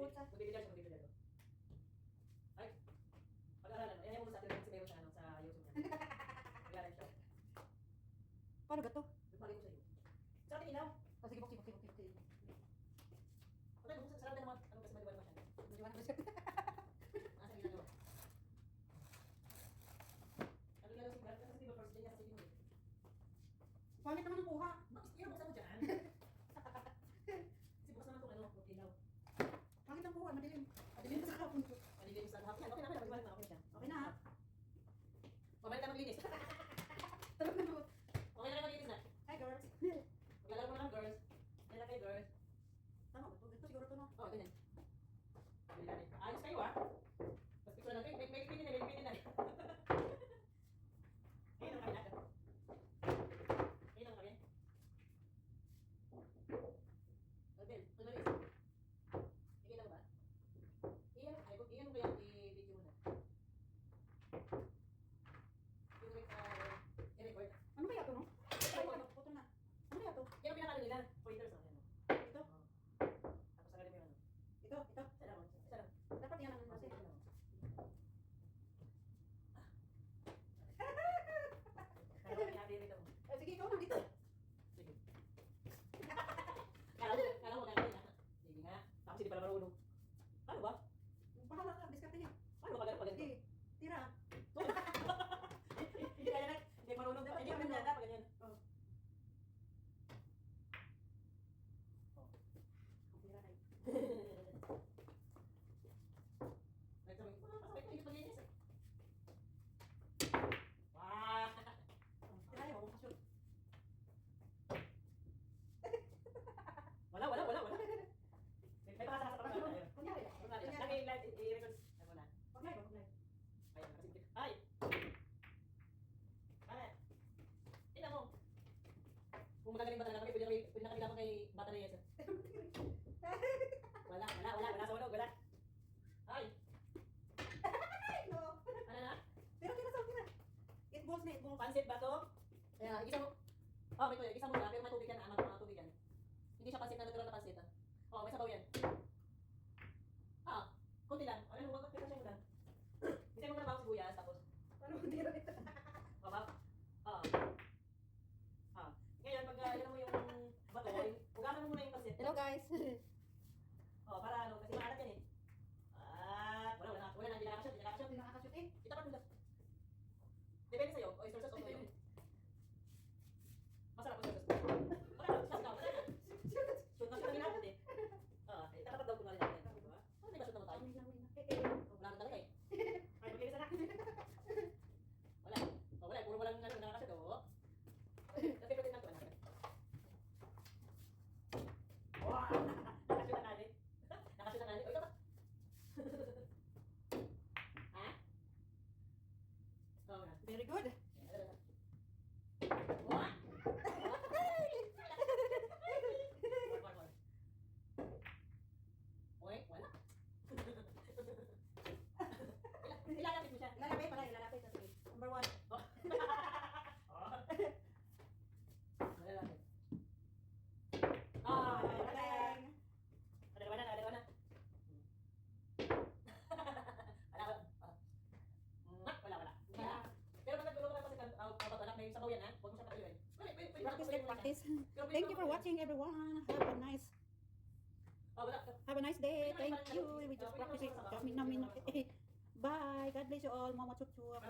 Puta. Magbibigyan siya, magbibigyan siya. Ay, pag-aralan mo. Yan yung sa atin kasi meron sa, ano, sa YouTube niya. Mag-aralan siya. Paano gato? Yung bagay ko sa iyo. Sa ating ilaw. Oh, sige, bukti. Patay mo, sarap din naman. Ano kasi maliwan masyado. Medyo ano kasi. Asa ginagawa? Ano ginagawa si Brad? Kasi di ba first day niya sa city Pangit naman ang kuha. Bakit kaya buksan mo dyan? Kasi bukas naman itong ano, yung ilaw. Pangit ang kuha, madilim. Madilim sa kapon ko. Malilim sa hapon. Yan, okay naman. Magbalik na, okay siya. Okay na ha? Mabalik na maglinis. Tarap na ako. Okay na kayo maglinis na. Hi girls. Maglalaro mo naman, girls. Yan lang kayo, girls. Tama ba? Ito siguro ito no? Oo, ganyan. Ayos kayo ah. Tapos picture na, may pinin na. Ngayon ang kami natin. Ngayon ang kami. Albel, tuloy. Ikita mo ba? Iyan mo kaya i-video mo na. Yung i-record. Ano ba yato no? Putol na. Ano ba yato? Yan ang pinakano nila. Pointers oh. Yan, oh. Ito? Tapos ang mo yung ano. Ito? Isa lang. Isa lang. Dapat yan ang nasa. Kaya ko pinakadiri mo. Sige, ikaw na dito. Sige. Kala mo gagawin na. Sige nga. Tapos hindi pala marunong. Paano ba? Bahala ka, diskarte niya. Paano ba pag ganito? Sige, tira. Hindi kaya na. Hindi marunong dapat. Hindi marunong dapat ganyan. Oh. Ang tira na Nagsabi, pasabay ko yung paglinis. Wow! Tira yun, huwag kasyon. Wala. May pakasa sa pagkakita tayo. Kunyari. Lagi i-record. Ano na? Pag-live. Ay, nakasimple. Ay! Bakit? Tingnan mo. Kung magagaling ba talaga kami, pwede na kami kay Bata Reyes. Wala sa ulog, wala. Ay! Ay, no. Ano na? Pero tira sa tira. 8 balls na 8 balls. Pansit ba to? Kaya, igisa mo. Oh, may tuloy. Igisa mo na, pero may tubig yan. Mga tubig yan. Hindi siya pansit na natural na pansit. Oh, may sabaw yan. Kunti lang. Ano, huwag ka siya mo lang. Isa mo na bawang sibuyas, tapos. Ano ba tira ito? Baba? Ngayon, pag mo yung bato, hugasan mo muna yung pansit. Hello guys. Para ano, kasi maalat yan eh. Wala na, hindi nakakashoot. Hindi nakakashoot eh. Itapat mo lang. Depende sa'yo, oyster sauce o toyo. Masarap oyster sauce. Wala na. Shoot na natin eh. Itapat daw kunwari natin. Ano, di ba shoot naman tayo? Wala na talaga eh. Ay, mag-iisa na. Wala, puro walang nakakashoot oh. Kasi pwede na ito, anak. Wow! Nakashoot na natin. O, ito ba? Ha? Oo na. Very good. What? Oy, wala. Ilalapit mo siya. Ilalapit. Sige. Number 1. Ilalapit. Galing. Dalawa na. Wala. Pero pag nagluto ka kasi anak, may sabaw yan ha. Huwag mo siya patayuin. Practice. Thank you for watching everyone. Have a nice day. Thank you. We just practice it. Kami namin. Bye. God bless you all. Mama chup chup.